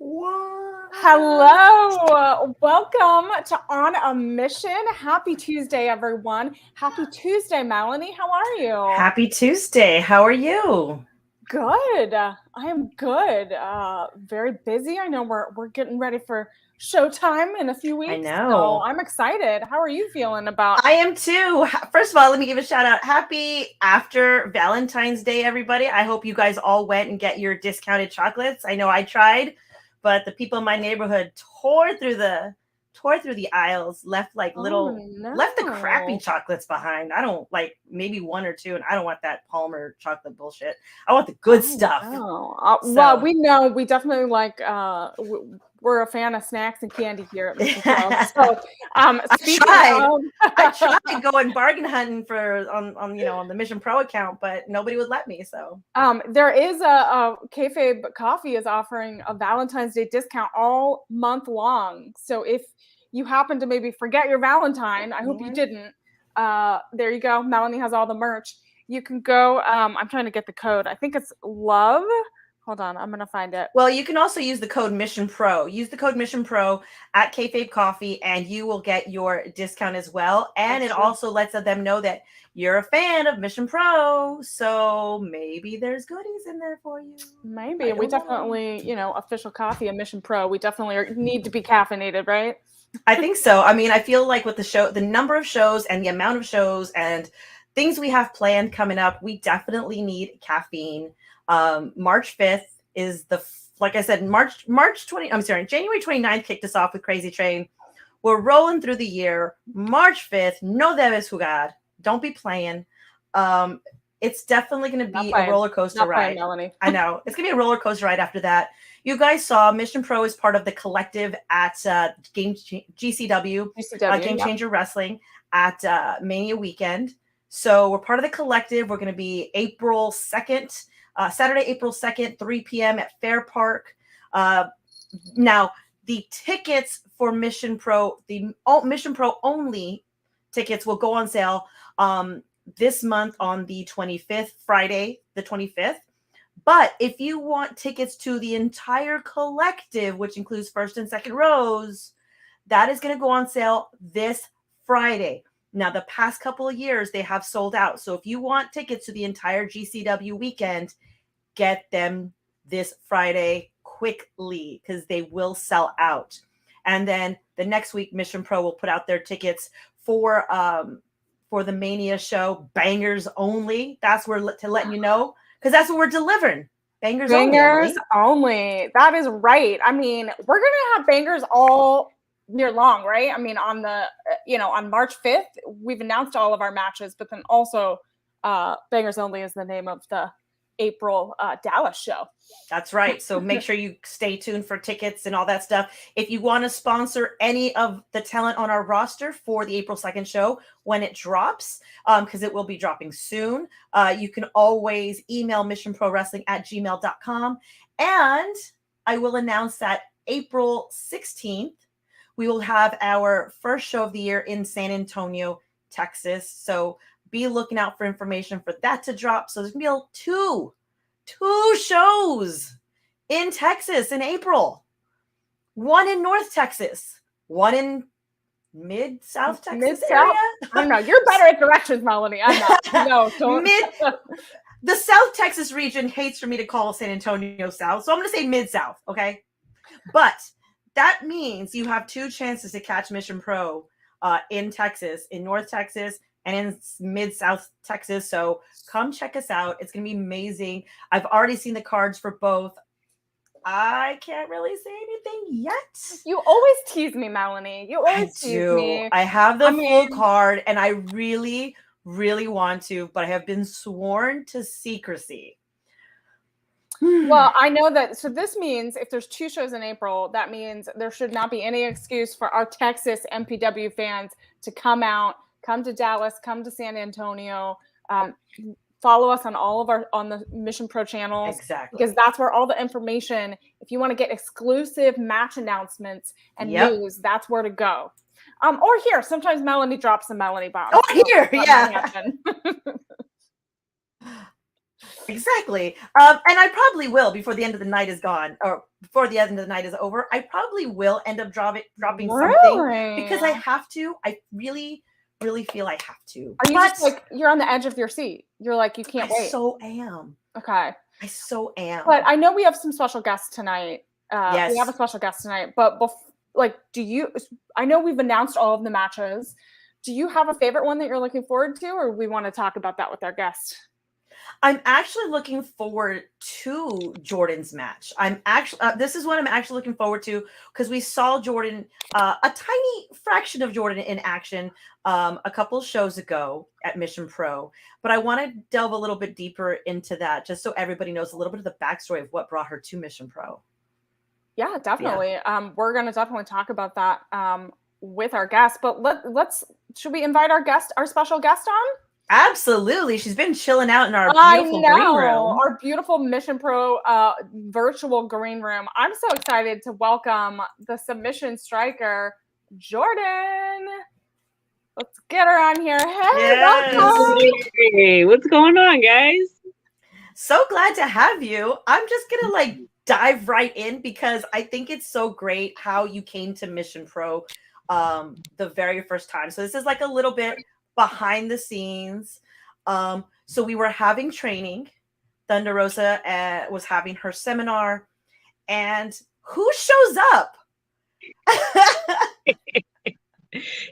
What? Hello, welcome to On a Mission. Happy Tuesday, everyone. Happy Tuesday, Melanie. How are you? Happy Tuesday. How are you? Good. I am good. Very busy. I know we're getting ready for showtime in a few I weeks, so know. I'm excited. How are you feeling about? I am too. First of all, let me give a shout out. Happy after Valentine's Day, everybody. I hope you guys all went and get your discounted chocolates. I know I tried, but the people in my neighborhood tore through the aisles, left like Oh left the crappy no. chocolates behind. I don't like maybe one or two, and I don't want that Palmer chocolate bullshit. I want the good Oh stuff. no. Well, So we know we definitely like. We're a fan of snacks and candy here at Mission Pro. So, speaking of, I tried going bargain hunting for on the Mission Pro account, but nobody would let me. So there is a Kayfabe Coffee is offering a Valentine's Day discount all month long. So if you happen to maybe forget your Valentine, I hope you didn't. There you go. Melanie has all the merch. You can go. I'm trying to get the code. I think it's love. Hold on, I'm gonna find it. well, you can also use the code Mission Pro. Use the code Mission Pro at Kayfabe Coffee, and you will get your discount as well. And That's it true. also lets them know that you're a fan of Mission Pro. So maybe there's goodies in there for you. Maybe we definitely, official coffee of Mission Pro. We definitely need to be caffeinated, right? I think so. I mean, I feel like with the number of shows and the amount of shows and things we have planned coming up, we definitely need caffeine. March 5th is like I said, January 29th kicked us off with Crazy Train. We're rolling through the year. March 5th, No Debes Jugar. Don't be playing. It's definitely going to be a roller coaster ride. Melanie. I know. It's going to be a roller coaster ride after that. You guys saw Mission Pro is part of the collective at GCW, Game Changer Wrestling at Mania Weekend. So we're part of the collective. We're going to be April 2nd, Saturday, April 2nd, 3 p.m. at Fair Park. Now, the tickets for Mission Pro, the Mission Pro only tickets will go on sale this month on the 25th, Friday, the 25th. But if you want tickets to the entire collective, which includes first and second rows, that is going to go on sale this Friday. Now, the past couple of years, they have sold out. So if you want tickets to the entire GCW weekend, get them this Friday quickly because they will sell out. And then the next week, Mission Pro will put out their tickets for the Mania show, bangers only. That's where to let you know, because that's what we're delivering. Bangers only. That is right. I mean, we're gonna have bangers all year long, right? I mean, on March 5th, we've announced all of our matches, but then also bangers only is the name of the April Dallas show. That's right. So make sure you stay tuned for tickets and all that stuff. If you want to sponsor any of the talent on our roster for the April 2nd show when it drops, because it will be dropping soon, you can always email missionprowrestling@gmail.com. And I will announce that April 16th, we will have our first show of the year in San Antonio, Texas. So be looking out for information for that to drop. So there's going to be two shows in Texas in April. One in North Texas, one in Mid-South Texas area. I don't know. You're better at directions, Melanie. I'm not. No, don't. The South Texas region hates for me to call San Antonio South, so I'm going to say Mid-South, okay? But that means you have two chances to catch Mission Pro in Texas, in North Texas, and in Mid-South Texas. So come check us out. It's going to be amazing. I've already seen the cards for both. I can't really say anything yet. You always tease me, Melanie. You always tease me. I have the full card, and I really, really want to, but I have been sworn to secrecy. Well, I know that. So this means if there's two shows in April, that means there should not be any excuse for our Texas MPW fans to come out. Come to Dallas, come to San Antonio, follow us on on the Mission Pro channels. Exactly. Because that's where all the information, if you want to get exclusive match announcements and news, that's where to go. Or here, sometimes Melanie drops some Melanie bombs. Oh, here, yeah. Exactly. And I probably will before the end of the night is gone, or before the end of the night is over. I probably will end up dropping something because I have to. I really feel I have to. Are you just like, you're on the edge of your seat? You're like, you can't wait. I so am. Okay. I so am. But I know we have some special guests tonight. Yes. We have a special guest tonight. But I know we've announced all of the matches. Do you have a favorite one that you're looking forward to, or we want to talk about that with our guest? I'm actually looking forward to Jordan's match. This is what I'm actually looking forward to, because we saw Jordan, a tiny fraction of Jordan in action a couple shows ago at Mission Pro. But I want to delve a little bit deeper into that, just so everybody knows a little bit of the backstory of what brought her to Mission Pro. Yeah, definitely. Yeah. We're going to definitely talk about that with our guest. But should we invite our special guest on? Absolutely. She's been chilling out in our beautiful green room. Our beautiful Mission Pro virtual green room. I'm so excited to welcome the submission striker, Jordan. Let's get her on here. Hey, welcome. Hey, what's going on, guys? So glad to have you. I'm just going to dive right in, because I think it's so great how you came to Mission Pro the very first time. So this is a little bit behind the scenes. So we were having training. Thunder Rosa was having her seminar, and who shows up?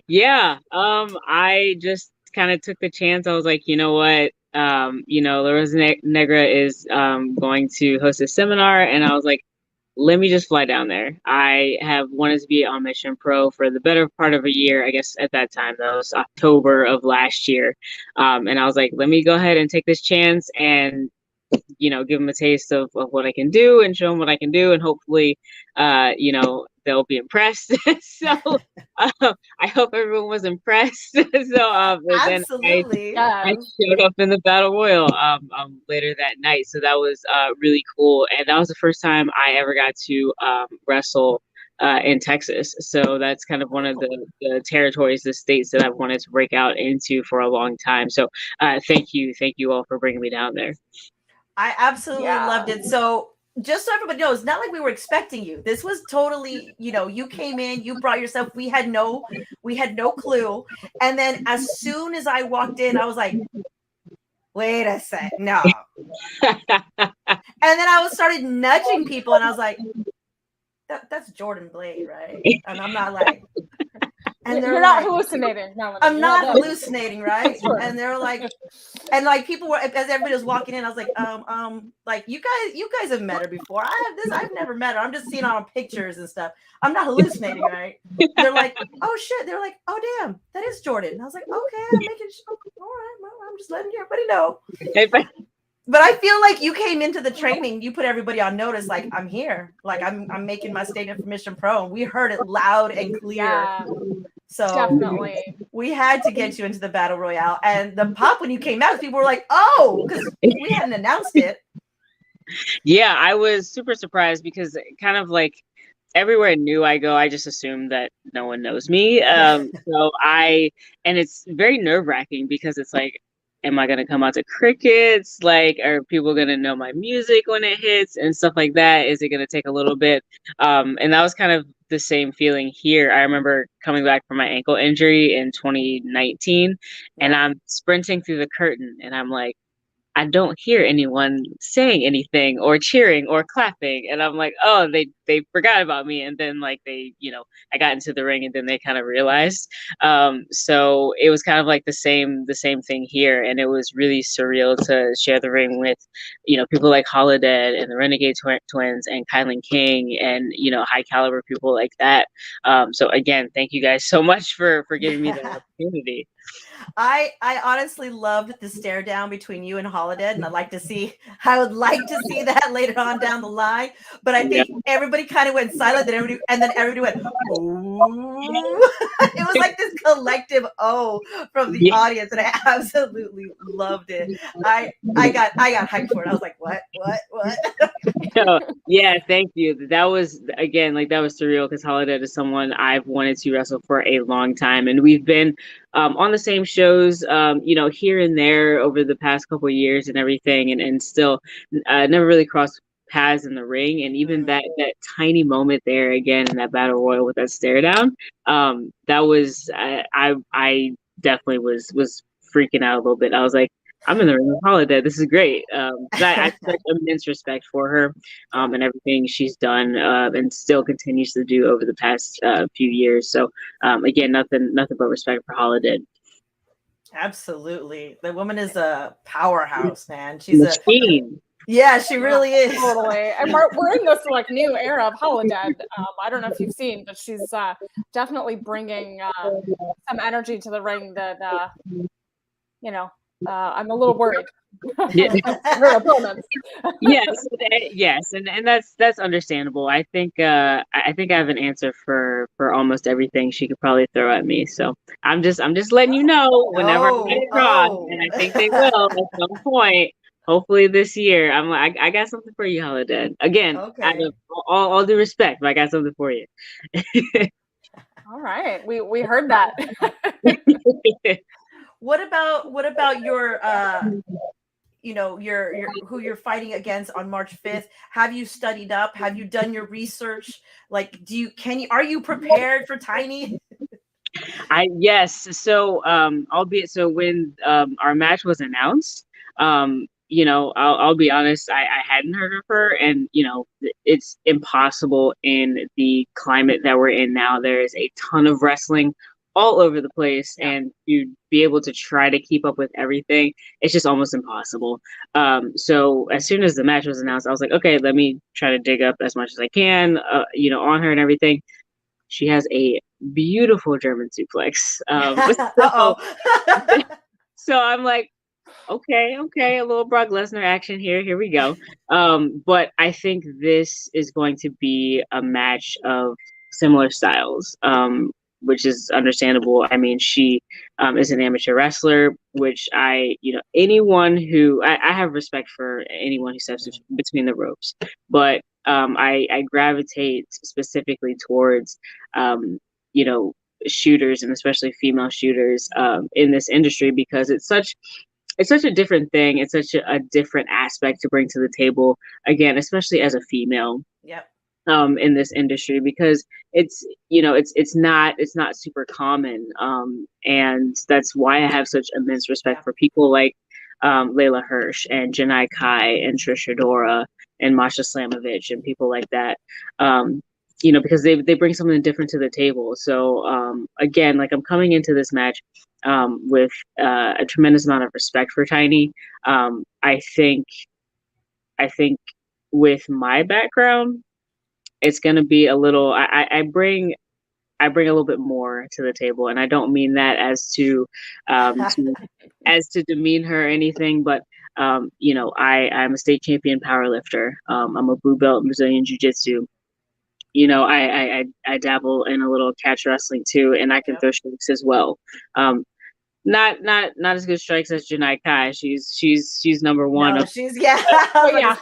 Yeah, I just kind of took the chance. I was like, you know what? La Rosa Negra is going to host a seminar, and I was like, let me just fly down there. I have wanted to be on Mission Pro for the better part of a year. I guess at that time, that was October of last year. And I was like, let me go ahead and take this chance and, give them a taste of what I can do and show them what I can do. And hopefully, they'll be impressed. So I hope everyone was impressed. Absolutely. I showed up in the Battle Royal later that night. So that was really cool. And that was the first time I ever got to wrestle in Texas. So that's kind of one of the territories, the states that I've wanted to break out into for a long time. So thank you all for bringing me down there. I absolutely loved it. So just so everybody knows, not like we were expecting you. This was totally, you came in, you brought yourself. We had no clue. And then as soon as I walked in, I was like, wait a sec, no. And then I started nudging people, and I was like, that's Jordan Blade, right? And I'm not like, and you're not hallucinating. No, I'm not hallucinating, right? And they're like, and people were, as everybody was walking in, I was like, you guys have met her before. I've never met her. I'm just seeing her on pictures and stuff. I'm not hallucinating, right? They're like, oh shit. They're like, oh damn, that is Jordan. And I was like, okay, I'm making sure. All right, well, I'm just letting everybody know. But I feel like you came into the training, you put everybody on notice, like, I'm here. Like, I'm making my statement for Mission Pro, and we heard it loud and clear. Yeah, so definitely. We had to get you into the Battle Royale. And the pop when you came out, people were like, oh, because we hadn't announced it. Yeah, I was super surprised, because kind of like everywhere new I go, I just assume that no one knows me. And it's very nerve-wracking, because it's like, am I going to come out to crickets? Like, are people going to know my music when it hits and stuff like that? Is it going to take a little bit? And that was kind of the same feeling here. I remember coming back from my ankle injury in 2019, and I'm sprinting through the curtain, and I'm like, I don't hear anyone saying anything or cheering or clapping. And I'm like, oh, they forgot about me. And then I got into the ring, and then they kind of realized. So it was kind of like the same thing here. And it was really surreal to share the ring with, people like Holodead and the Renegade Twins and Kylan King and, high caliber people like that. So again, thank you guys so much for giving me the opportunity. I honestly loved the stare down between you and Holodead, and I would like to see that later on down the line. But I think everybody kind of went silent, and then everybody went, oh. It was like this collective oh from the audience, and I absolutely loved it. I got hyped for it. I was like, what? Yeah, thank you. That was surreal, because Holodead is someone I've wanted to wrestle for a long time, and we've been on the same shows, here and there over the past couple of years and everything, and still never really crossed paths in the ring. And even that tiny moment there again in that battle royal with that stare down, that was I definitely was freaking out a little bit. I was like, I'm in the ring with Holiday. This is great. I have immense respect for her and everything she's done and still continues to do over the past few years. So again, nothing but respect for Holiday. Absolutely, the woman is a powerhouse, man. She's machine. Yeah, she really is. Totally. And we're in this like new era of Holodead. I don't know if you've seen, but she's definitely bringing some energy to the ring that, I'm a little worried. Yeah. Her opponents. yes, and that's understandable. I think I have an answer for almost everything she could probably throw at me. So I'm just letting you know whenever I get across, and I think they will at some point. Hopefully this year. I got something for you, Holiday. Again, out of all due respect, but I got something for you. All right, we heard that. What about your your who you're fighting against on March 5th? Have you studied up? Have you done your research? Like, are you prepared for Tiny? Yes. So when our match was announced, I'll be honest, I hadn't heard of her, and it's impossible in the climate that we're in now. There is a ton of wrestling all over the place, and to be able to try to keep up with everything, it's just almost impossible. So as soon as the match was announced, I was like, okay, let me try to dig up as much as I can, on her and everything. She has a beautiful German suplex. So I'm like, okay, a little Brock Lesnar action here. Here we go. But I think this is going to be a match of similar styles, which is understandable. I mean, she is an amateur wrestler, which anyone who I have respect for anyone who steps between the ropes, but I gravitate specifically towards, shooters, and especially female shooters in this industry, because it's such a different thing. It's such a different aspect to bring to the table, again, especially as a female. Yep. In this industry, because it's not super common, and that's why I have such immense respect for people like Layla Hirsch and Janai Kai and Trish Adora and Masha Slamovich and people like that, because they bring something different to the table. So again, like, I'm coming into this match with a tremendous amount of respect for Tiny. I think with my background, it's going to be a little, I bring a little bit more to the table, and I don't mean that as to demean her or anything, but I'm a state champion powerlifter. I'm a blue belt in Brazilian Jiu-Jitsu. I dabble in a little catch wrestling too, and I can throw strikes as well. Not as good strikes as Janai Kai. She's number one. No, yeah.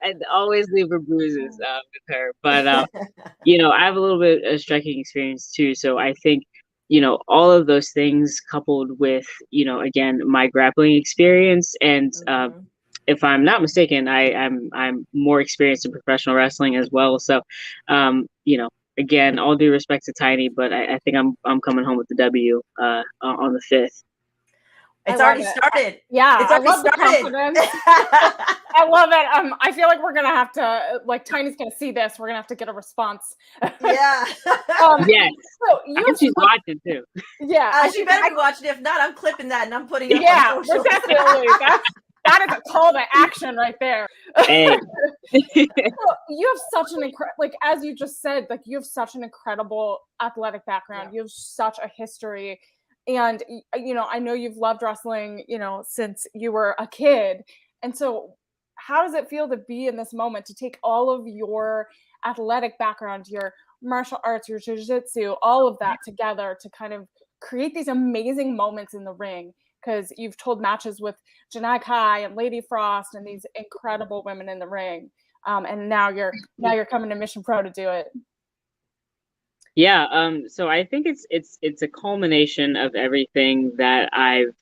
And always leave her bruises with her. But I have a little bit of striking experience too. So I think all of those things, coupled with again, my grappling experience, and if I'm not mistaken, I'm more experienced in professional wrestling as well. So again, all due respect to Tiny, but I think I'm coming home with the W on the 5th. It's already started. Yeah, it's already started. I love it. I feel like we're gonna have to, like, Tiny's gonna see this. We're gonna have to get a response. Yeah. Yes. So she's watching too. Yeah. She better be watching. If not, I'm clipping that and I'm putting it on social. Definitely. That is a call to action right there. Hey. You have such an as you just said, like, you have such an incredible athletic background. You have such a history. And, I know you've loved wrestling, since you were a kid. And so how does it feel to be in this moment, to take all of your athletic background, your martial arts, your jiu-jitsu, all of that together to kind of create these amazing moments in the ring? Because you've told matches with Janai Kai and Lady Frost and these incredible women in the ring. And now you're coming to Mission Pro to do it. Yeah, so I think it's a culmination of everything that I've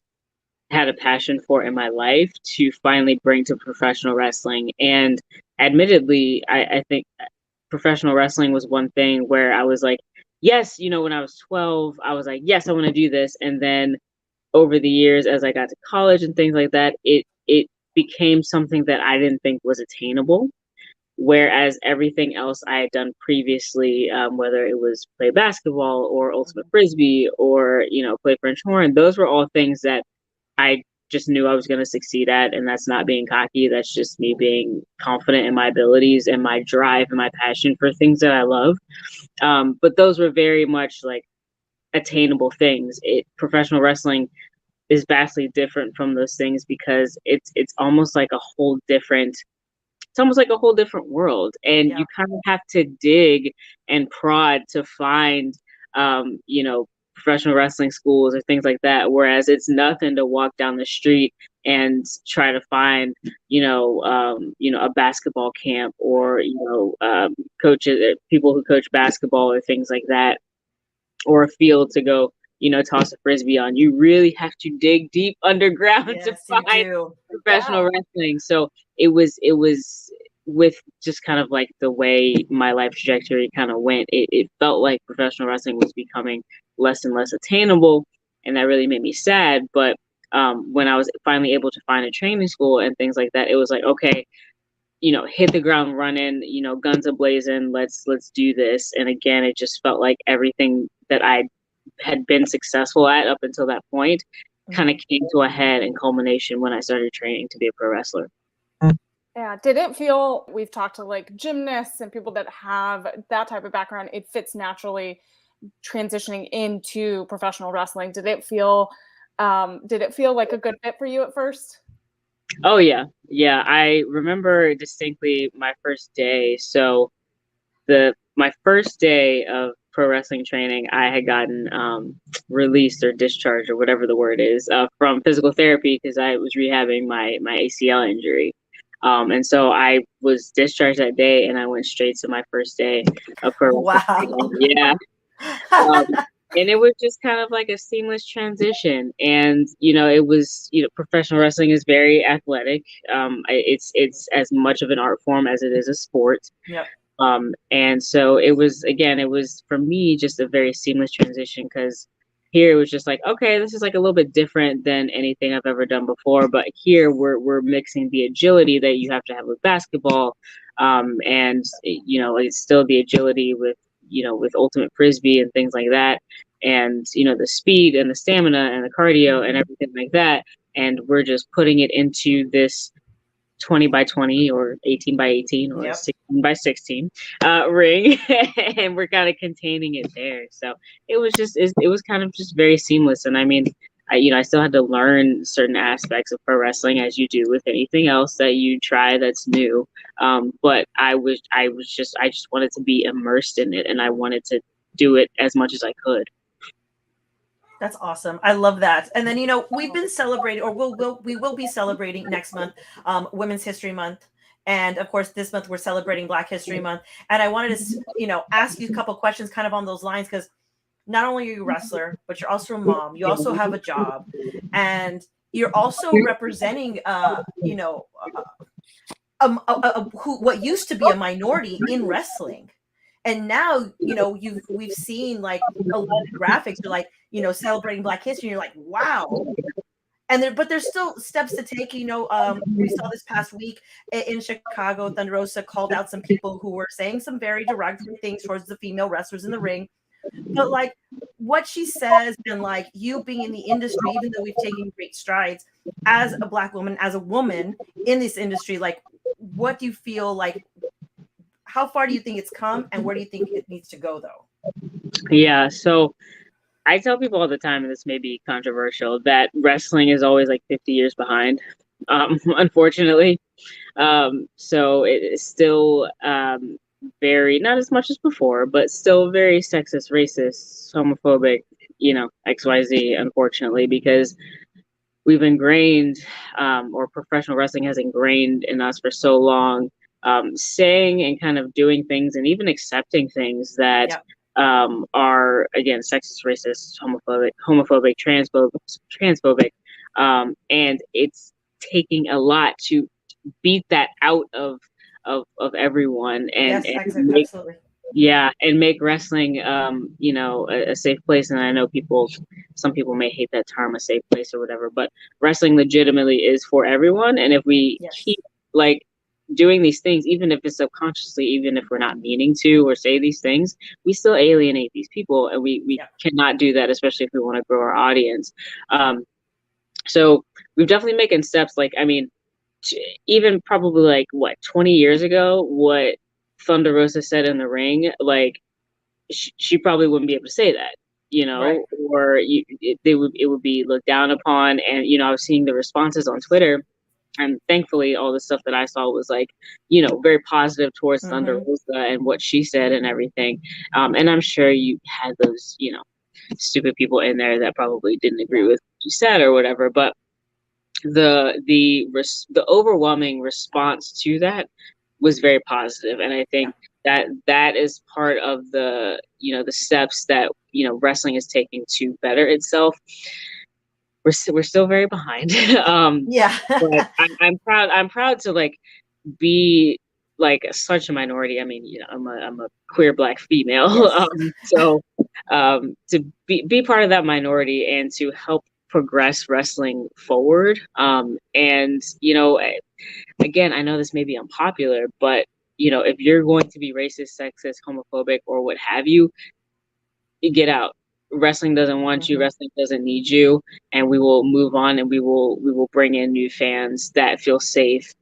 had a passion for in my life to finally bring to professional wrestling. And admittedly, I think professional wrestling was one thing where I was like, yes, when I was 12, I was like, yes, I want to do this. And then over the years, as I got to college and things like that, it became something that I didn't think was attainable. Whereas everything else I had done previously, whether it was play basketball or ultimate frisbee or play French horn, those were all things that I just knew I was going to succeed at. And that's not being cocky. That's just me being confident in my abilities and my drive and my passion for things that I love. But those were very much like attainable things. Professional wrestling is vastly different from those things because it's almost like a whole different it's almost like a whole different world, and you kind of have to dig and prod to find professional wrestling schools or things like that, whereas it's nothing to walk down the street and try to find a basketball camp or coaches, people who coach basketball or things like that, or a field to go toss a frisbee on. You really have to dig deep underground to find professional wrestling. So it was with just kind of like the way my life trajectory kind of went, it felt like professional wrestling was becoming less and less attainable, and that really made me sad. But when I was finally able to find a training school and things like that, it was like, okay, hit the ground running, guns a-blazing, let's do this. And again, it just felt like everything that I had been successful at up until that point kind of came to a head and culmination when I started training to be a pro wrestler. Yeah, did it feel, we've talked to like gymnasts and people that have that type of background, it fits naturally transitioning into professional wrestling. Did it feel like a good fit for you at first? Oh yeah. I remember distinctly my first day. So my first day of pro wrestling training, I had gotten released or discharged or whatever the word is from physical therapy because I was rehabbing my ACL injury. And so I was discharged that day, and I went straight to my first day of pro wrestling. Wow. Yeah. And it was just kind of like a seamless transition. And, it was, professional wrestling is very athletic. It's as much of an art form as it is a sport. Yep. And so it was for me just a very seamless transition, because here it was just like, okay, this is like a little bit different than anything I've ever done before. But here we're mixing the agility that you have to have with basketball. And, it's still the agility with ultimate frisbee and things like that. And, the speed and the stamina and the cardio and everything like that. And we're just putting it into this 20 by 20 or 18 by 18 or 16 by 16 ring, and we're kind of containing it there. So it was kind of just very seamless. And I mean, I still had to learn certain aspects of pro wrestling, as you do with anything else that you try that's new. But I just wanted to be immersed in it, and I wanted to do it as much as I could. That's awesome. I love that. And then, we've been celebrating, or we will be celebrating next month, Women's History Month. And of course, this month we're celebrating Black History Month. And I wanted to, ask you a couple questions kind of on those lines, because not only are you a wrestler, but you're also a mom. You also have a job, and you're also representing, what used to be a minority in wrestling. And now, we've seen like a lot of graphics are like, celebrating Black history. And you're like, wow. And but there's still steps to take. We saw this past week in Chicago, Thunder Rosa called out some people who were saying some very derogatory things towards the female wrestlers in the ring. But like what she says, and like you being in the industry, even though we've taken great strides as a Black woman, as a woman in this industry, like what do you feel like? How far do you think it's come, and where do you think it needs to go, though? Yeah, so I tell people all the time, and this may be controversial, that wrestling is always like 50 years behind, unfortunately. So it is still very, not as much as before, but still very sexist, racist, homophobic, XYZ, unfortunately, because we've ingrained, or professional wrestling has ingrained in us for so long, saying and kind of doing things and even accepting things that are, again, sexist, racist, homophobic, transphobic, and it's taking a lot to beat that out of everyone, and, Yes, make, absolutely. yeah, and make wrestling, a safe place. And I know some people may hate that term, a safe place or whatever, but wrestling legitimately is for everyone. And if we keep like doing these things, even if it's subconsciously, even if we're not meaning to or say these things, we still alienate these people, and we cannot do that, especially if we want to grow our audience. So we've definitely making steps. Like, I mean, even probably like what 20 years ago, what Thunder Rosa said in the ring, like she probably wouldn't be able to say that, or it would be looked down upon. And I was seeing the responses on Twitter, and thankfully all the stuff that I saw was like, very positive towards Thunder Rosa and what she said and everything. And I'm sure you had those, stupid people in there that probably didn't agree with what you said or whatever, but the overwhelming response to that was very positive. And I think that is part of the the steps that wrestling is taking to better itself. We're still very behind. But I'm proud to like be like such a minority. I mean, I'm a queer Black female. So to be part of that minority and to help progress wrestling forward. And again, I know this may be unpopular, but if you're going to be racist, sexist, homophobic, or what have you, get out. Wrestling doesn't want you. Wrestling doesn't need you, and we will move on, and we will bring in new fans that feel safe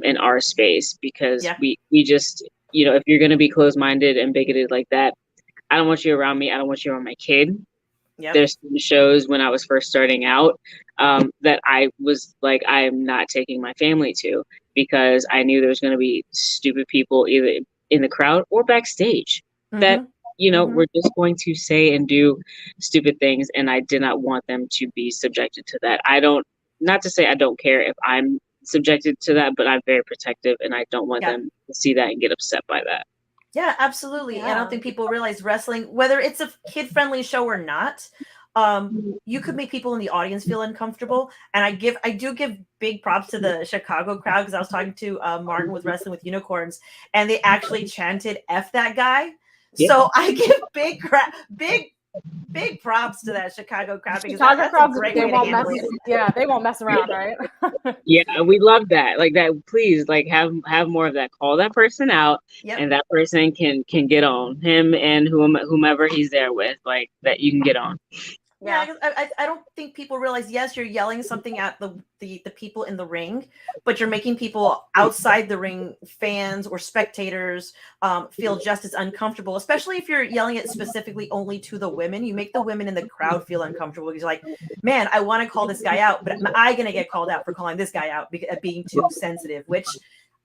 in our space, because we just, if you're going to be closed-minded and bigoted like that, I don't want you around me. I don't want you around my kid. There's some shows when I was first starting out that I was like, I am not taking my family to, because I knew there was going to be stupid people either in the crowd or backstage that we're just going to say and do stupid things, and I did not want them to be subjected to that. Not to say I don't care if I'm subjected to that, but I'm very protective, and I don't want them to see that and get upset by that. Yeah, absolutely. I don't think people realize wrestling, whether it's a kid-friendly show or not, you could make people in the audience feel uncomfortable. And I do give big props to the Chicago crowd, because I was talking to Martin with Wrestling with Unicorns, and they actually chanted "F that guy." So I give big props to that Chicago crowd, because that's a great way to handle it. Yeah, they won't mess around, right? Yeah, we love that. Like that, please, like have more of that. Call that person out, and that person can get on him and whomever he's there with, like that you can get on. Yeah, I don't think people realize, yes, you're yelling something at the people in the ring, but you're making people outside the ring, fans or spectators, feel just as uncomfortable, especially if you're yelling it specifically only to the women. You make the women in the crowd feel uncomfortable, because you're like, man, I want to call this guy out, but am I going to get called out for calling this guy out being too sensitive, which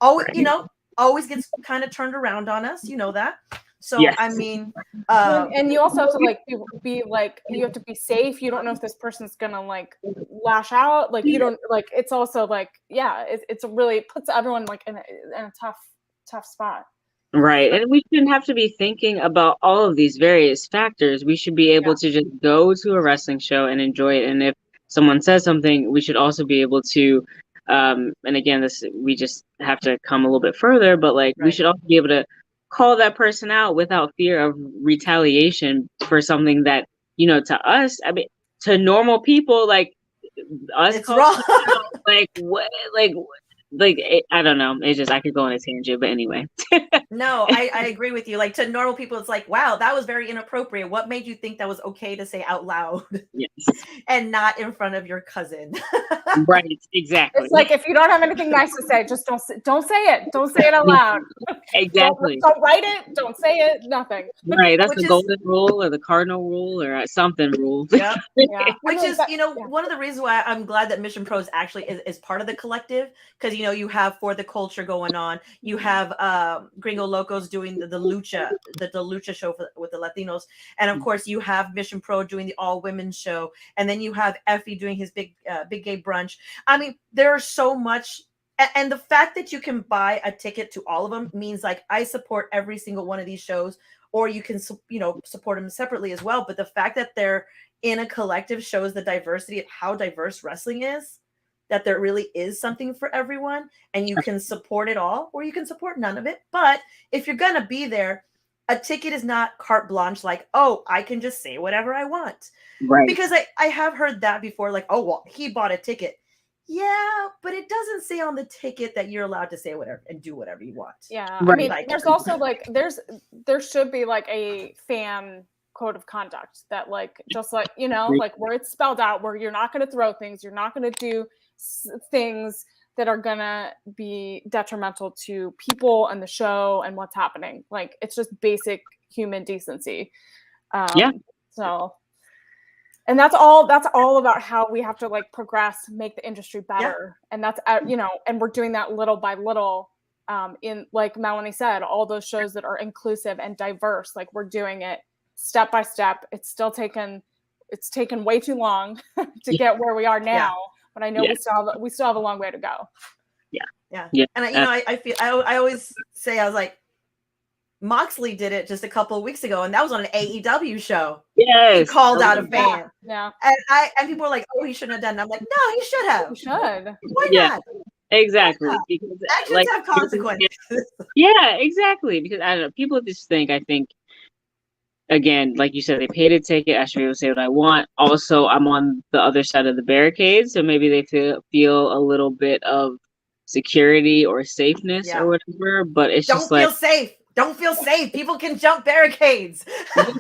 always gets kind of turned around on us. You know that. So, I mean, and you also have to like be like, you have to be safe. You don't know if this person's gonna like lash out. Like you don't like. It's also like, it's really puts everyone like in a tough spot. Right, and we shouldn't have to be thinking about all of these various factors. We should be able to just go to a wrestling show and enjoy it. And if someone says something, we should also be able to. And again, we just have to come a little bit further, but like we should also be able to call that person out without fear of retaliation for something that, to us, I mean, to normal people, like us, it's wrong. Like what, I don't know. It's just, I could go on a tangent, but anyway. No, I agree with you. Like to normal people, it's like, wow, that was very inappropriate. What made you think that was okay to say out loud? Yes. And not in front of your cousin? Right, exactly. It's like, if you don't have anything nice to say, just don't say it. Don't say it out loud. Exactly. Don't write it. Don't say it. Nothing. Right. That's the golden rule or the cardinal rule or something rule. Yeah. Which is, one of the reasons why I'm glad that Mission Pros actually is part of the collective, because you have For the Culture going on. You have Gringo Locos doing the lucha show with the Latinos, and of course you have Mission Pro doing the all women show, and then you have Effie doing his big gay brunch. I mean, there's so much And the fact that you can buy a ticket to all of them means like I support every single one of these shows, or you can, you know, support them separately as well. But the fact that they're in a collective shows the diversity of how diverse wrestling is, that there really is something for everyone, and you can support it all or you can support none of it. But if you're going to be there, a ticket is not carte blanche, like, oh, I can just say whatever I want. Right. Because I have heard that before, like, oh, well, he bought a ticket. Yeah, but it doesn't say on the ticket that you're allowed to say whatever and do whatever you want. Yeah, right. I mean, like, there's also like there should be like a fan code of conduct that like just like, you know, like where it's spelled out, where you're not going to throw things, you're not going to do things that are going to be detrimental to people and the show and what's happening. Like it's just basic human decency. Yeah. So. And that's all about how we have to like progress, make the industry better. Yeah. And that's, you know, and we're doing that little by little, in, like Melanie said, all those shows that are inclusive and diverse, like we're doing it step by step. It's taken way too long to get where we are now, but I know we still have a long way to go. Yeah. And you know, I feel, I always say, I was like, Moxley did it just a couple of weeks ago, and that was on an AEW show. Yes. He called out a fan. Yeah. And people were like, oh, he shouldn't have done it. I'm like, no, he should have. He should. Why not? Exactly. Yeah. Because actions like, have consequences. Yeah, exactly. Because I don't know, people just think, I think, again, like you said, they paid a ticket, I should be able to say what I want. Also, I'm on the other side of the barricade, so maybe they feel a little bit of security or safeness or whatever, but it's just like, don't feel safe. People can jump barricades. I'm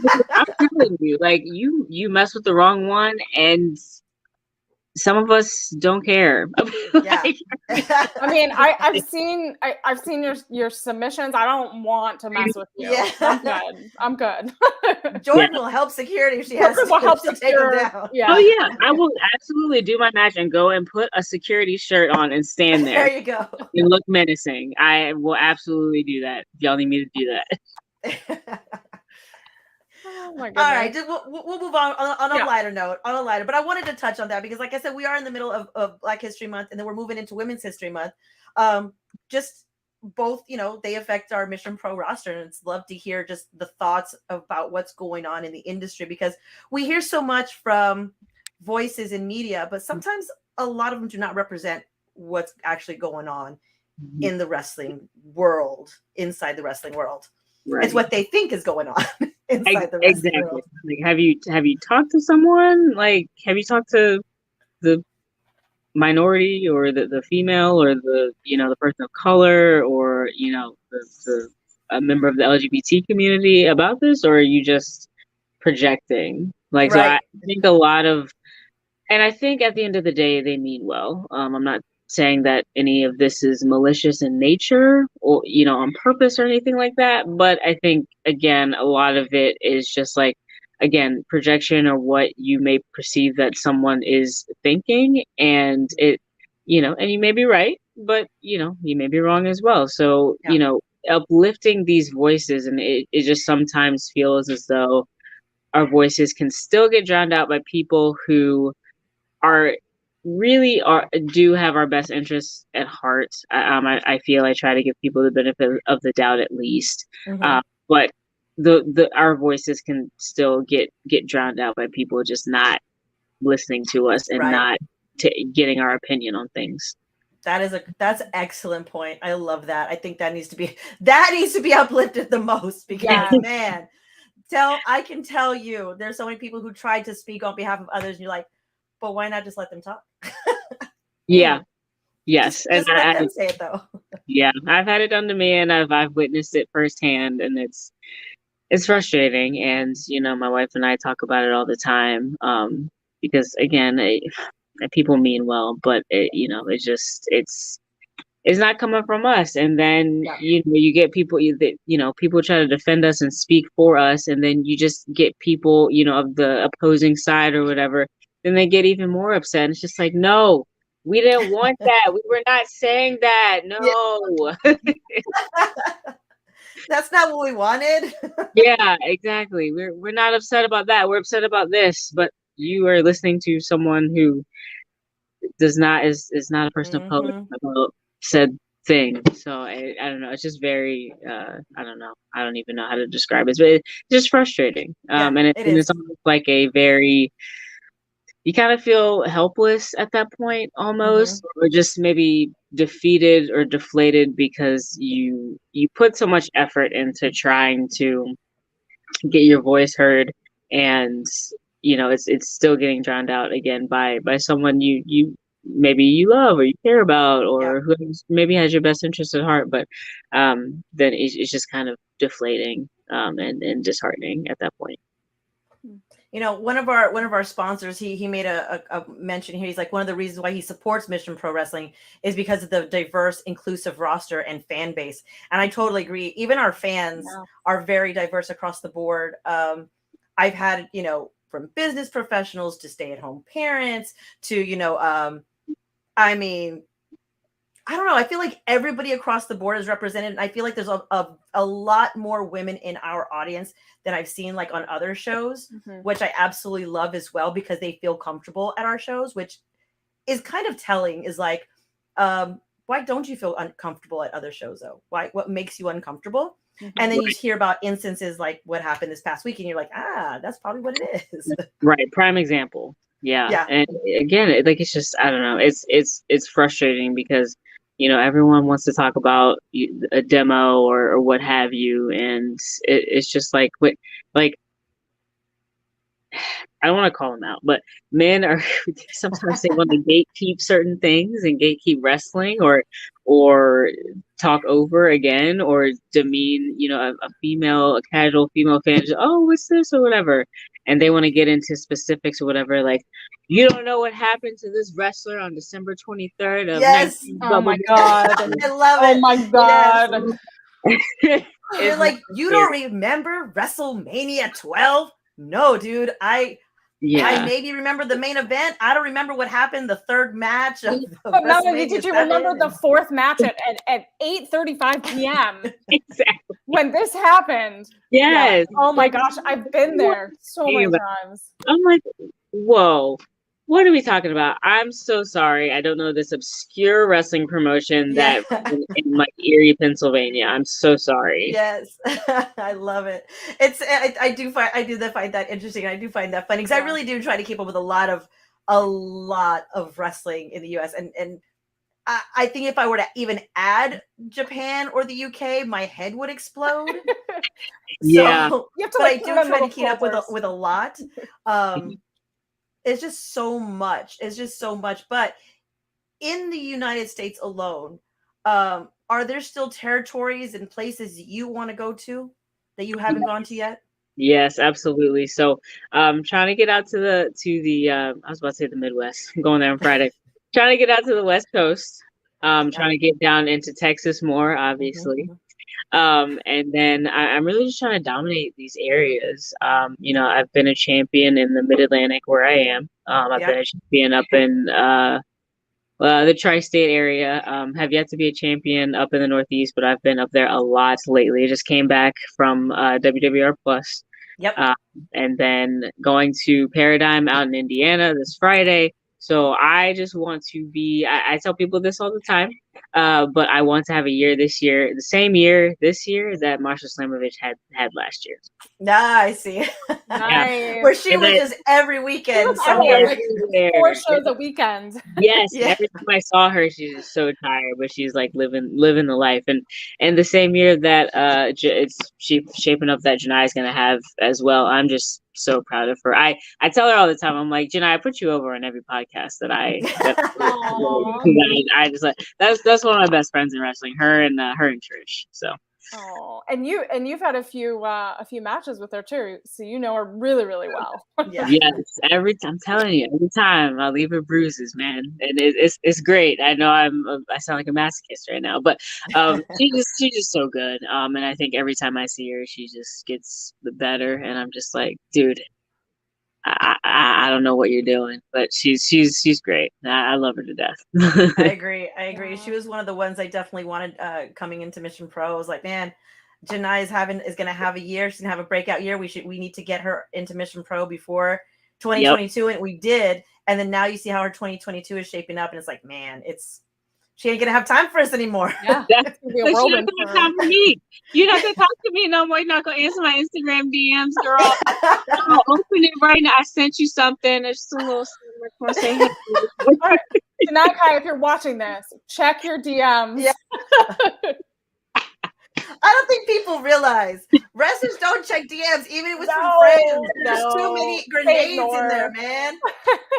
telling you, like you mess with the wrong one, and some of us don't care. I mean, I've seen your submissions. I don't want to mess with you. Yeah. I'm good. Jordan will help security if she has to help to take them down. Yeah. Oh yeah, I will absolutely do my match and go and put a security shirt on and stand there. There you go. And look menacing. I will absolutely do that. If y'all need me to do that. Oh my goodness. All right, we'll move on a lighter note, but I wanted to touch on that because, like I said, we are in the middle of Black History Month, and then we're moving into Women's History Month. Just both, you know, they affect our Mission Pro roster, and it's love to hear just the thoughts about what's going on in the industry, because we hear so much from voices in media, but sometimes a lot of them do not represent what's actually going on in the wrestling world, inside the wrestling world. Right. It's what they think is going on inside the wrestling world. Like, have you talked to someone? Like, have you talked to the minority or the female or the, you know, the person of color, or, you know, a member of the LGBT community about this, or are you just projecting? Like, right. So I think a lot of, and I think at the end of the day, they mean well. I'm not saying that any of this is malicious in nature or, you know, on purpose or anything like that. But I think, again, a lot of it is just like, again, projection or what you may perceive that someone is thinking. And it, you know, and you may be right, but, you know, you may be wrong as well. So, you know, uplifting these voices, and it just sometimes feels as though our voices can still get drowned out by people who do have our best interests at heart. I feel I try to give people the benefit of the doubt at least, but our voices can still get drowned out by people just not listening to us and not getting our opinion on things. That's an excellent point. I love that. I think that needs to be uplifted the most, because man, I can tell you, there's so many people who tried to speak on behalf of others, and you're like, but why not just let them talk? Yeah. Yes. Just let them say it though. Yeah. I've had it done to me, and I've witnessed it firsthand, and it's frustrating. And, you know, my wife and I talk about it all the time. Because again, people mean well, but you know, it's not coming from us. And then, you know, you get people that, you know, people try to defend us and speak for us. And then you just get people, you know, of the opposing side or whatever, then they get even more upset. It's just like, no, we didn't want that. We were not saying that. No. That's not what we wanted. Yeah, exactly. We're not upset about that. We're upset about this. But you are listening to someone who is not a person of color about said thing. So I don't know. It's just very I don't know. I don't even know how to describe it. But it's just frustrating. And it's almost like a very, you kind of feel helpless at that point almost, or just maybe defeated or deflated because you put so much effort into trying to get your voice heard, and it's still getting drowned out again by someone you maybe you love or you care about, or who maybe has your best interest at heart, but then it's just kind of deflating and disheartening at that point. One of our sponsors, he made a mention here. He's like, one of the reasons why he supports Mission Pro Wrestling is because of the diverse, inclusive roster and fan base. And I totally agree. Even our fans are very diverse across the board. I've had, from business professionals to stay-at-home parents to, I mean, I don't know. I feel like everybody across the board is represented. And I feel like there's a lot more women in our audience than I've seen like on other shows, which I absolutely love as well, because they feel comfortable at our shows, which is kind of telling, is like, why don't you feel uncomfortable at other shows though? What makes you uncomfortable? And then you hear about instances like what happened this past week and you're like, that's probably what it is. Right. Prime example. Yeah. And again, it's just, I don't know. It's frustrating because, everyone wants to talk about a demo or what have you. And it's just like, I don't want to call them out, but men are sometimes they want to gatekeep certain things and gatekeep wrestling or talk over again or demean, a casual female fan. Just, oh, what's this or whatever. And they want to get into specifics or whatever. Like, you don't know what happened to this wrestler on December 23rd. Yes. Oh my God. I love it. Oh my God. Yes. You're like, you don't remember WrestleMania 12? No, dude. I maybe remember the main event. I don't remember what happened the third match of but Melanie, did you remember the fourth match at 8:35 p.m. Exactly when this happened? Yes. Yeah. Oh my gosh, I've been there so many times. I'm like, whoa. What are we talking about? I'm so sorry. I don't know this obscure wrestling promotion that in like Erie, Pennsylvania. I'm so sorry. Yes, I love it. I do find that interesting. I do find that funny because I really do try to keep up with a lot of wrestling in the U.S. and I think if I were to even add Japan or the UK, my head would explode. Yeah, so, but I do try to keep up with a lot. It's just so much. But in the United States alone, are there still territories and places you want to go to that you haven't gone to yet? Yes, absolutely. So trying to get out to the I was about to say the Midwest. I'm going there on Friday. Trying to get out to the West Coast. Trying to get down into Texas more, obviously. And then I'm really just trying to dominate these areas. I've been a champion in the Mid-Atlantic where I am. I've been a champion up in the tri-state area. Have yet to be a champion up in the Northeast, but I've been up there a lot lately. I just came back from WWR Plus. Yep. And then going to Paradigm out in Indiana this Friday. So I just want to be, I tell people this all the time, but I want to have a year this year, the same year this year that Marsha Slamovich had last year. I see. Nice. Where she was just every weekend somewhere. Like 4 shows a weekend. Yes. Every time I saw her, she's just so tired, but she's like living the life. And the same year that she's shaping up that Janai is going to have as well. I'm just so proud of her. I tell her all the time, I'm like, Janai, I put you over on every podcast that I just like, that's one of my best friends in wrestling, her and Trish. So. Oh, and you've had a few matches with her too, so you know her really, really well. Yes, I'm telling you, every time I leave her bruises, man, and it's great. I know I sound like a masochist right now, but she's just so good. And I think every time I see her, she just gets better, and I'm just like, dude, I don't know what you're doing, but she's great. I love her to death. I agree. She was one of the ones I definitely wanted coming into Mission Pro. I was like, man, Janai is going to have a year. She's going to have a breakout year. We need to get her into Mission Pro before 2022, and we did. And then now you see how her 2022 is shaping up, and it's like, man, it's she ain't gonna have time for us anymore. Yeah, That's, it's gonna be a but you whirlwind don't for have her. time for me. You don't have to talk to me no more. You're not gonna answer my Instagram DMs, girl. I'll open it right now. I sent you something. It's just a little something. I want to say hey. All right, Tanaka, if you're watching this, check your DMs. Yeah. I don't think people realize wrestlers don't check DMs, even if it's from friends. There's too many grenades in there, man.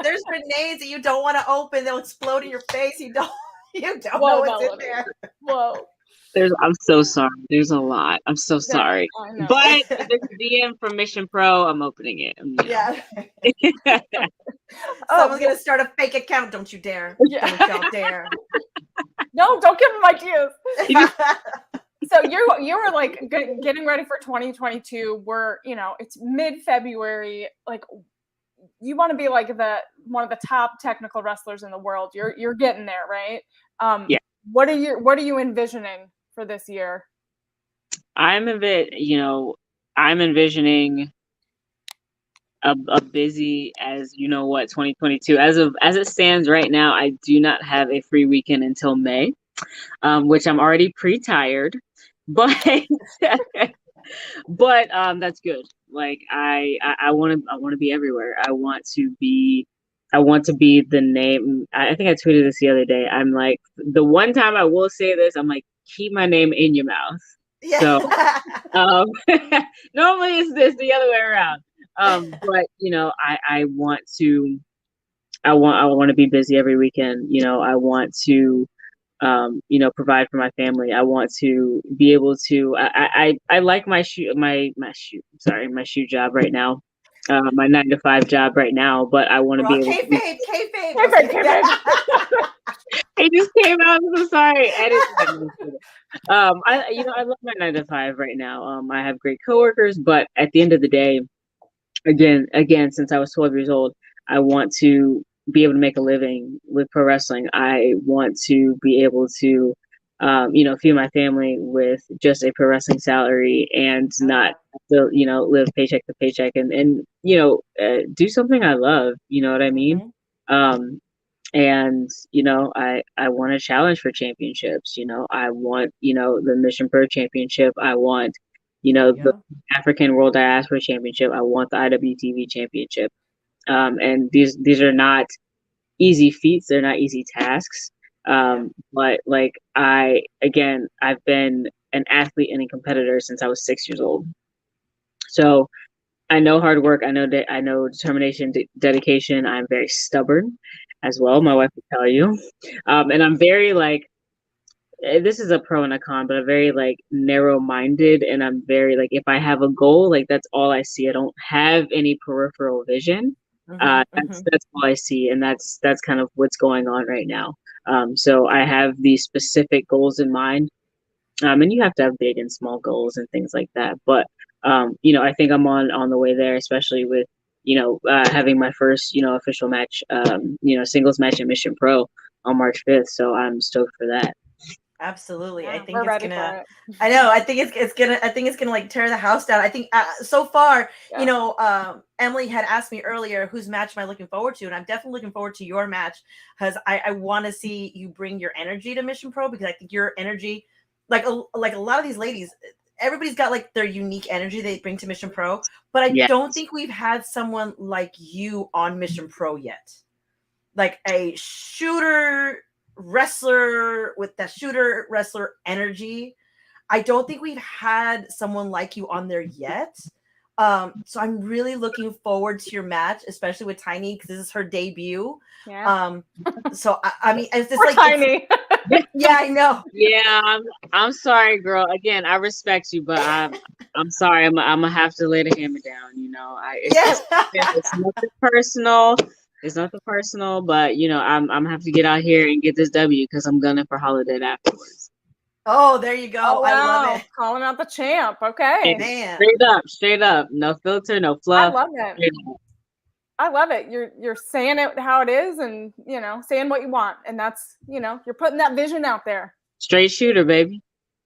There's grenades that you don't want to open. They'll explode in your face. You don't know what's in there. Whoa. I'm so sorry. There's a lot. I'm so sorry. But if it's a DM from Mission Pro, I'm opening it. Yeah. Someone's gonna start a fake account. Don't you dare. Yeah. Don't y'all dare. No, don't give them ideas. So you were like getting ready for 2022. We're, it's mid-February. Like, you want to be like one of the top technical wrestlers in the world. You're getting there, right? Yeah. What are you envisioning for this year? I'm envisioning a busy, as 2022. As it stands right now, I do not have a free weekend until May, which I'm already pre-tired, but but that's good. Like I want to be everywhere. I want to be the name. I think I tweeted this the other day. I'm like, the one time I will say this, I'm like, keep my name in your mouth. Yeah. So normally it's the other way around. But I want to be busy every weekend. I want to provide for my family. I want to be able to. I like my shoe job right now, my 9-to-5 job right now. But I want to be able. Kayfabe. It just came out. I'm so sorry. I love my 9-to-5 right now. I have great coworkers, but at the end of the day, again, since I was 12 years old, I want to be able to make a living with pro wrestling. I want to be able to, feed my family with just a pro wrestling salary and not live paycheck to paycheck and do something I love. You know what I mean? Mm-hmm. And I want a challenge for championships. I want the Mission Pro Championship. I want the African World Diaspora Championship. I want the IWTV Championship. And these are not easy feats. They're not easy tasks. But like I've been an athlete and a competitor since I was 6 years old. So I know hard work. I know determination, dedication. I'm very stubborn as well. My wife will tell you. And I'm very this is a pro and a con, but I'm very narrow-minded, and I'm very if I have a goal, that's all I see. I don't have any peripheral vision. That's all I see, and that's kind of what's going on right now. So I have these specific goals in mind, and you have to have big and small goals and things like that. But I think I'm on the way there, especially with having my first official match, singles match at Mission Pro on March 5th. So I'm stoked for that. Absolutely. Yeah, I think it's gonna I know, I think it's gonna tear the house down. I think so far, Emily had asked me earlier, whose match am I looking forward to? And I'm definitely looking forward to your match, because I want to see you bring your energy to Mission Pro, because I think your energy, like a lot of these ladies, everybody's got their unique energy they bring to Mission Pro, but I don't think we've had someone like you on Mission Pro yet. Like a shooter wrestler with that shooter wrestler energy. I don't think we've had someone like you on there yet. So I'm really looking forward to your match, especially with Tiny, because this is her debut. Yeah. So I mean, it's just Tiny. Yeah, I know. Yeah, I'm sorry, girl. Again, I respect you, but I'm sorry. I'm gonna have to lay the hammer down. It's nothing personal. It's nothing personal, but I'm gonna have to get out here and get this W, because I'm gunning for Holiday afterwards. Oh, there you go. Oh, wow. I love it. Calling out the champ. Okay. Man. Straight up. No filter, no fluff. I love it. I love it. You're saying it how it is, and saying what you want, and that's you're putting that vision out there. Straight shooter, baby.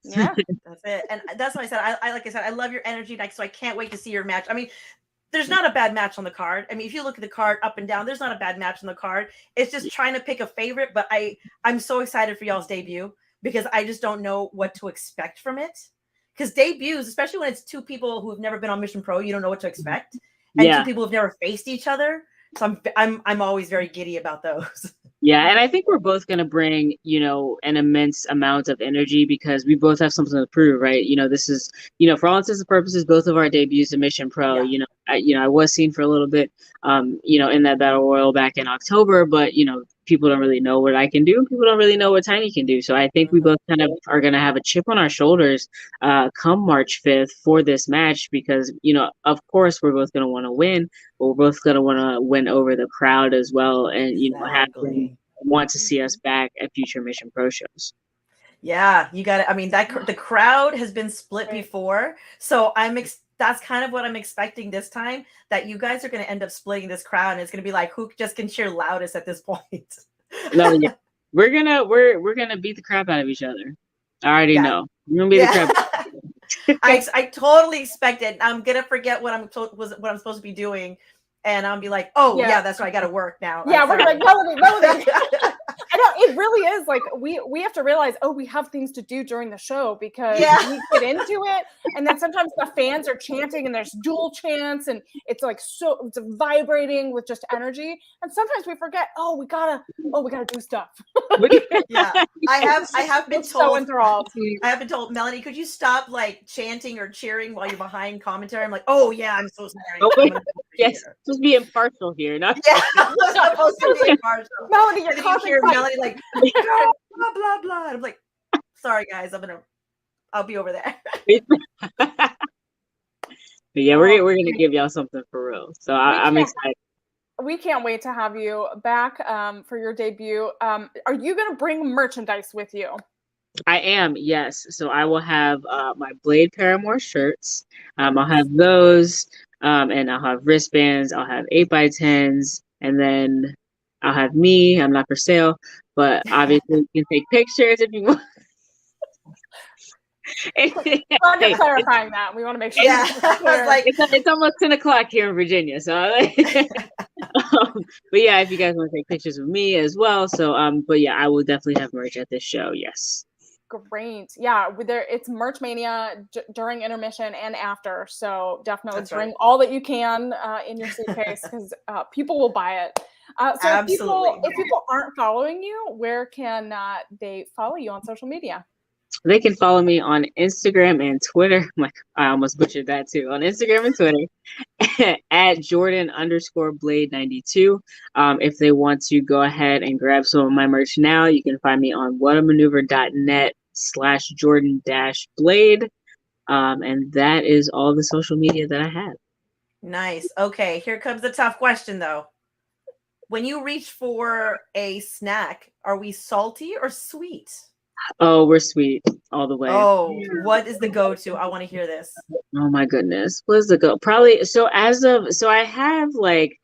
Yeah, that's it. And that's what I said. I like I said, I love your energy, so I can't wait to see your match. I mean, there's not a bad match on the card. I mean, if you look at the card up and down, there's not a bad match on the card. It's just trying to pick a favorite. But I'm so excited for y'all's debut because I just don't know what to expect from it. Because debuts, especially when it's two people who have never been on Mission Pro, you don't know what to expect, and two people who've never faced each other. So I'm always very giddy about those. Yeah, and I think we're both going to bring, an immense amount of energy because we both have something to prove, right? This is, for all intents and purposes, both of our debuts in Mission Pro. Yeah. I was seen for a little bit, in that Battle Royal back in October, but people don't really know what I can do. People don't really know what Tiny can do. So I think we both kind of are going to have a chip on our shoulders come March 5th for this match because, of course, we're both going to want to win, but we're both going to want to win over the crowd as well. And, have them want to see us back at future Mission Pro shows. Yeah, you got it. I mean, the crowd has been split before. So that's kind of what I'm expecting this time, that you guys are going to end up splitting this crowd, and it's going to be like, who just can cheer loudest at this point. No, yeah. We're gonna beat the crap out of each other. I already know. We're gonna beat the crap. I totally expect it. I'm gonna forget what I'm supposed to be doing, and I'll be like, oh yeah, that's right, I got to work now. Yeah, we're gonna Melanie. I know, it really is like we have to realize, we have things to do during the show because we get into it, and then sometimes the fans are chanting and there's dual chants and it's like it's vibrating with just energy, and sometimes we forget, we gotta do stuff. Yeah, I have been told. So enthralled. I have been told, Melanie, could you stop like chanting or cheering while you're behind commentary? I'm like, oh yeah, I'm so sorry. Yes, just be impartial here, not I'm supposed to be impartial. Melanie, you're Melanie like blah blah blah. And I'm like, sorry guys, I'll be over there. But yeah, we're gonna give y'all something for real. So I'm excited. We can't wait to have you back for your debut. Are you gonna bring merchandise with you? I am, yes. So I will have my Blade Paramore shirts. I'll have those, and I'll have wristbands. I'll have 8x10s, and then I'll have me. I'm not for sale, but obviously you can take pictures if you want. I'm just clarifying that. We want to make sure. Yeah, it's almost 10 o'clock here in Virginia, so. But yeah, if you guys want to take pictures of me as well, so but yeah, I will definitely have merch at this show. Yes. Great. Yeah, it's Merch Mania during intermission and after, so definitely bring all that you can in your suitcase because people will buy it. So if people aren't following you, where can they follow you on social media? They can follow me on Instagram and Twitter. I almost butchered that too. On Instagram and Twitter at Jordan_Blade92. If they want to go ahead and grab some of my merch now, you can find me on whatamaneuver.net/Jordan-Blade. And that is all the social media that I have. Nice. Okay, here comes the tough question though. When you reach for a snack, are we salty or sweet? Oh, we're sweet all the way. Oh, what is the go-to? I want to hear this. Oh my goodness. What is the go? Probably so I have like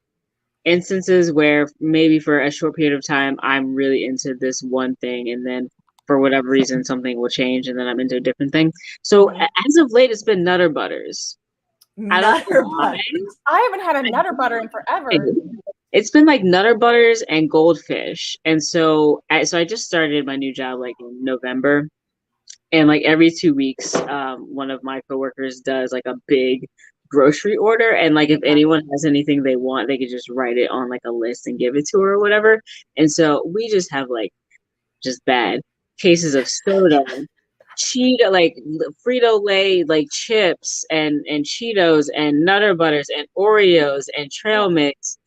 instances where maybe for a short period of time I'm really into this one thing, and then for whatever reason something will change and then I'm into a different thing. So as of late it's been Nutter Butters. Nutter Butters. I haven't had a Nutter Butter in forever. It's been like Nutter Butters and Goldfish. And so I just started my new job like in November. And like every 2 weeks, one of my coworkers does like a big grocery order. And like if anyone has anything they want, they could just write it on like a list and give it to her or whatever. And so we just have like just bad cases of soda, Cheeto, like Frito-Lay, like chips and Cheetos and Nutter Butters and Oreos and trail mix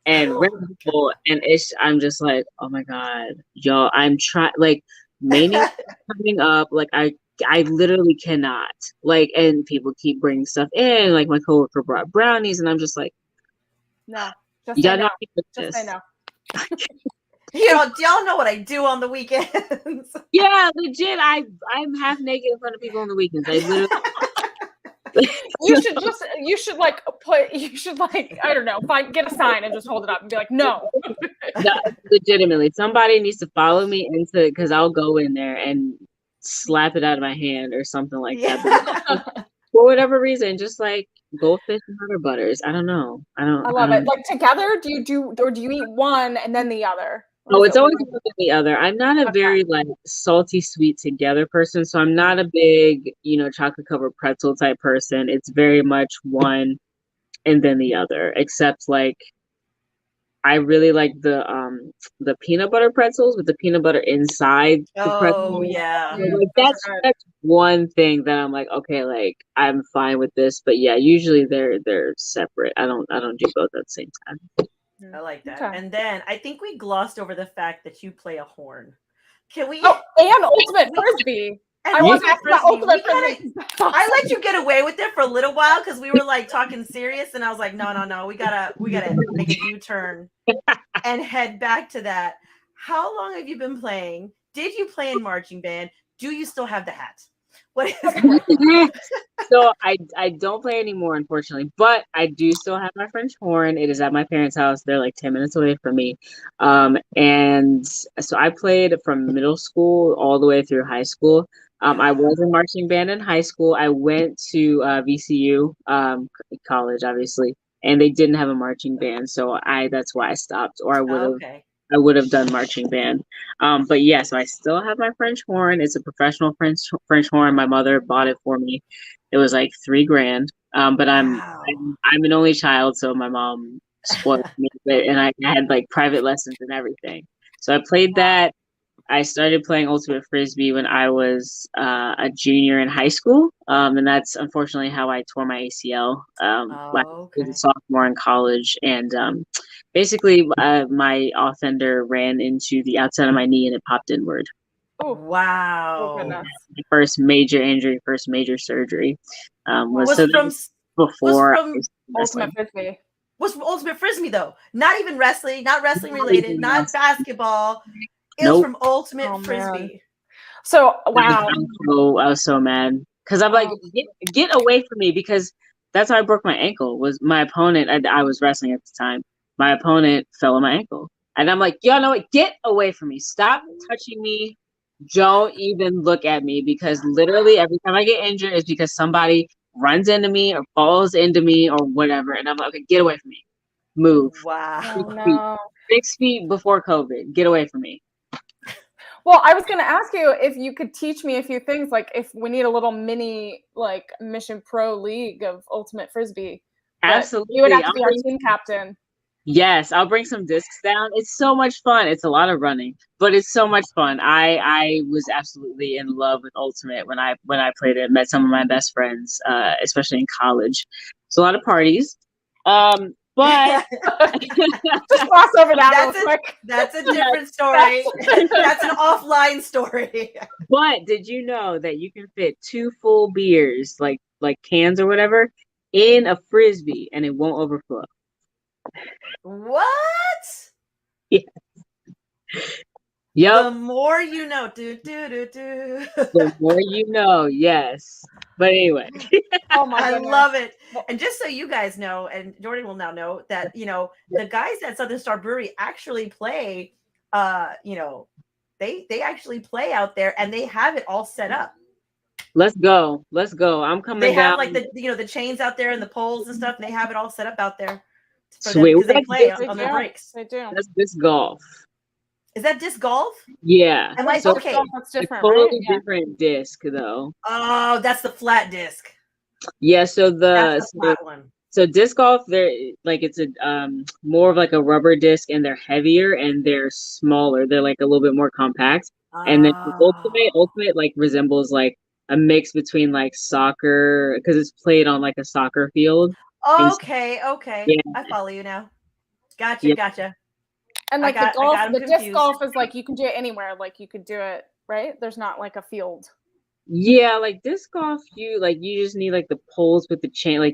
and Red Bull, and I'm just like, oh my god, y'all, I'm trying, like Mania coming up, like I literally cannot, like, and people keep bringing stuff in, like my coworker brought brownies, and I'm just like, no, you gotta no. Just say no. Y'all know what I do on the weekends. Yeah, legit, I'm half naked in front of people on the weekends. I literally. You should I don't know, get a sign and just hold it up and be like, no. No, legitimately, somebody needs to follow me into, because I'll go in there and slap it out of my hand or something like that. But for whatever reason, just like goldfish and butter butters. I don't know. I love don't. it. Like together, do you eat one and then the other? Oh, it's always one than the other. I'm not a very like salty sweet together person, so I'm not a big, chocolate covered pretzel type person. It's very much one and then the other, except like I really like the peanut butter pretzels with the peanut butter inside the pretzel. Oh yeah. So, like that's one thing that I'm like, okay, like I'm fine with this, but yeah, usually they're separate. I don't do both at the same time. I like that. Okay. And then I think we glossed over the fact that you play a horn. Can we? Oh, and ultimate frisbee. I want to ask about ultimate frisbee. I let you get away with it for a little while because we were like talking serious, and I was like, no, we gotta make a U-turn and head back to that. How long have you been playing? Did you play in marching band? Do you still have the hat? What is it? So I don't play anymore, unfortunately, but I do still have my French horn. It is at my parents' house. They're like 10 minutes away from me. And so I played from middle school all the way through high school. I was in marching band in high school. I went to VCU, college, obviously, and they didn't have a marching band. So that's why I stopped, or I would have. Okay. I would have done marching band. But yeah, so I still have my French horn. It's a professional French horn. My mother bought it for me. It was like $3,000. But I'm an only child, so my mom spoiled me a bit, and I had like private lessons and everything. So I played that. I started playing ultimate frisbee when I was a junior in high school, and that's unfortunately how I tore my ACL. I was a sophomore in college, and basically my offender ran into the outside of my knee and it popped inward. Oh wow! Oh, first major injury, first major surgery. Was from ultimate frisbee. Was ultimate frisbee though? Not even wrestling, not wrestling related, not basketball. It was from ultimate frisbee. Man. So wow! I was so mad because I'm like, get away from me, because that's how I broke my ankle. Was my opponent? I was wrestling at the time. My opponent fell on my ankle, and I'm like, y'all know what? Get away from me! Stop touching me! Don't even look at me, because literally every time I get injured is because somebody runs into me or falls into me or whatever, and I'm like, okay, get away from me! Move! Wow! 6 feet before COVID. Get away from me! Well, I was going to ask you if you could teach me a few things, like if we need a little mini like Mission Pro League of Ultimate Frisbee. Absolutely. You would have to be our team captain. Yes, I'll bring some discs down. It's so much fun. It's a lot of running, but it's so much fun. I was absolutely in love with Ultimate when I played it. Met some of my best friends, especially in college. So a lot of parties. But just gloss over that real quick. That's a different story. That's an offline story. But did you know that you can fit 2 full beers, like cans or whatever, in a frisbee and it won't overflow? What? Yeah. Yep. The more you know. The more you know, yes. But anyway. Oh my goodness. I love it. And just so you guys know, and Jordan will now know that, the guys at Southern Star Brewery actually play, they actually play out there and they have it all set up. Let's go. I'm coming down. They have like the chains out there and the poles and stuff. And they have it all set up out there. Sweet. Because they play on the breaks. They do. That's disc golf. Is that disc golf? Yeah. Am I okay? That's different. Totally different disc though. Oh, that's the flat disc. Yeah. So that's the flat one. So disc golf, they're like it's a more of like a rubber disc, and they're heavier and they're smaller. They're like a little bit more compact. And then ultimate like resembles like a mix between like soccer, because it's played on like a soccer field. Okay. Yeah. I follow you now. Gotcha. And like the disc golf is like you can do it anywhere. Like you could do it, right? There's not like a field. Yeah, like disc golf, you just need like the poles with the chain, Yeah,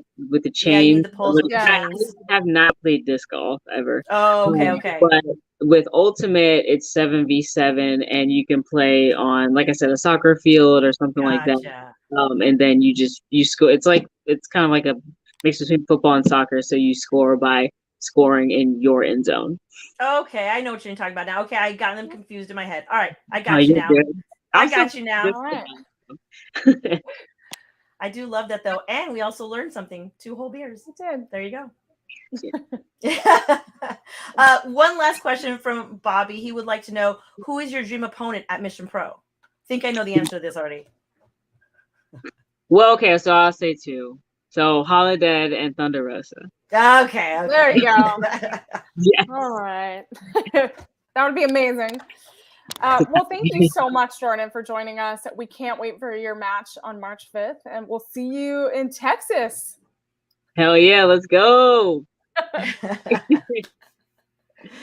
you need the poles with the chains. I have not played disc golf ever. Oh, okay. But with Ultimate, it's 7v7, and you can play on, like I said, a soccer field or something like that. And then you score. It's kind of like a mix between football and soccer. So you score by scoring in your end zone. Okay, I know what you're talking about now. Okay, I got them confused in my head. All right, I got you now. Good. I got you now. All right. I do love that though. And we also learned something. 2 whole beers. We did. There you go. One last question from Bobby. He would like to know, who is your dream opponent at Mission Pro? I think I know the answer to this already. Well, okay, so I'll say 2. So Holodead and Thunder Rosa. Okay. There you go. Yeah. All right. That would be amazing. Well, thank you so much, Jordan, for joining us. We can't wait for your match on March 5th, and we'll see you in Texas. Hell yeah, let's go.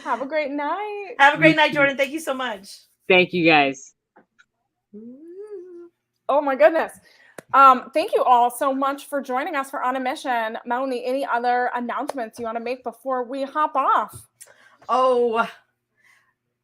Have a great night. Have a great night, Jordan. Thank you so much. Thank you, guys. Oh, my goodness. Thank you all so much for joining us for On a Mission. Melanie, any other announcements you want to make before we hop off? Oh,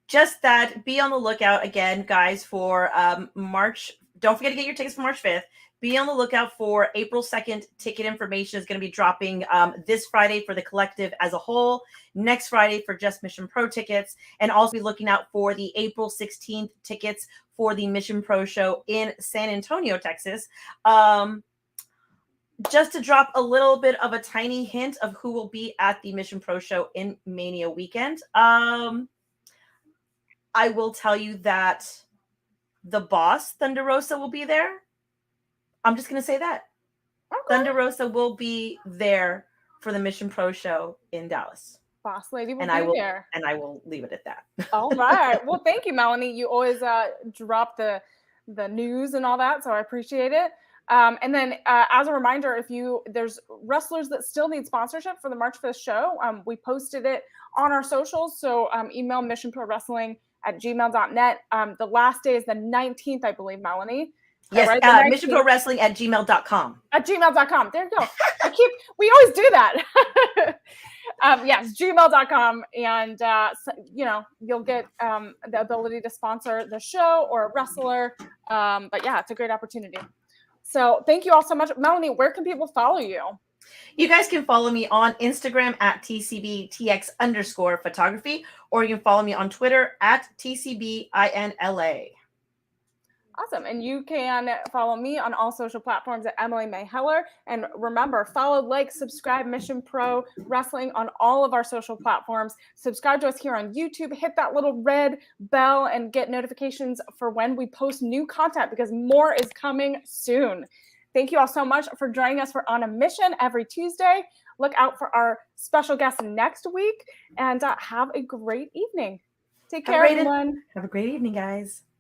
just that, be on the lookout again, guys, for March. Don't forget to get your tickets for March 5th. Be on the lookout for April 2nd. Ticket information is going to be dropping this Friday for the collective as a whole, next Friday for just Mission Pro tickets, and also be looking out for the April 16th tickets for the Mission Pro show in San Antonio, Texas. Just to drop a little bit of a tiny hint of who will be at the Mission Pro show in Mania weekend. I will tell you that the boss, Thunder Rosa, will be there. I'm just going to say that. Okay. Thunder Rosa will be there for the Mission Pro show in Dallas. Boss lady will be there. And I will leave it at that. All right. Well, thank you, Melanie. You always drop the news and all that, so I appreciate it. And then as a reminder, there's wrestlers that still need sponsorship for the March 5th show, we posted it on our socials. So email missionprowrestling@gmail.net. The last day is the 19th, I believe, Melanie. Yes, right? missionprowrestling@gmail.com. At gmail.com. There you go. We always do that. Yes, gmail.com. And, you'll get the ability to sponsor the show or a wrestler. But yeah, it's a great opportunity. So thank you all so much. Melanie, where can people follow you? You guys can follow me on Instagram at TCBTX_photography, or you can follow me on Twitter at TCBINLA. Awesome. And you can follow me on all social platforms at Emily Mae Heller. And remember, follow, like, subscribe Mission Pro Wrestling on all of our social platforms. Subscribe to us here on YouTube. Hit that little red bell and get notifications for when we post new content, because more is coming soon. Thank you all so much for joining us for On a Mission every Tuesday. Look out for our special guest next week, and have a great evening. Take care, everyone. Have a great evening, guys.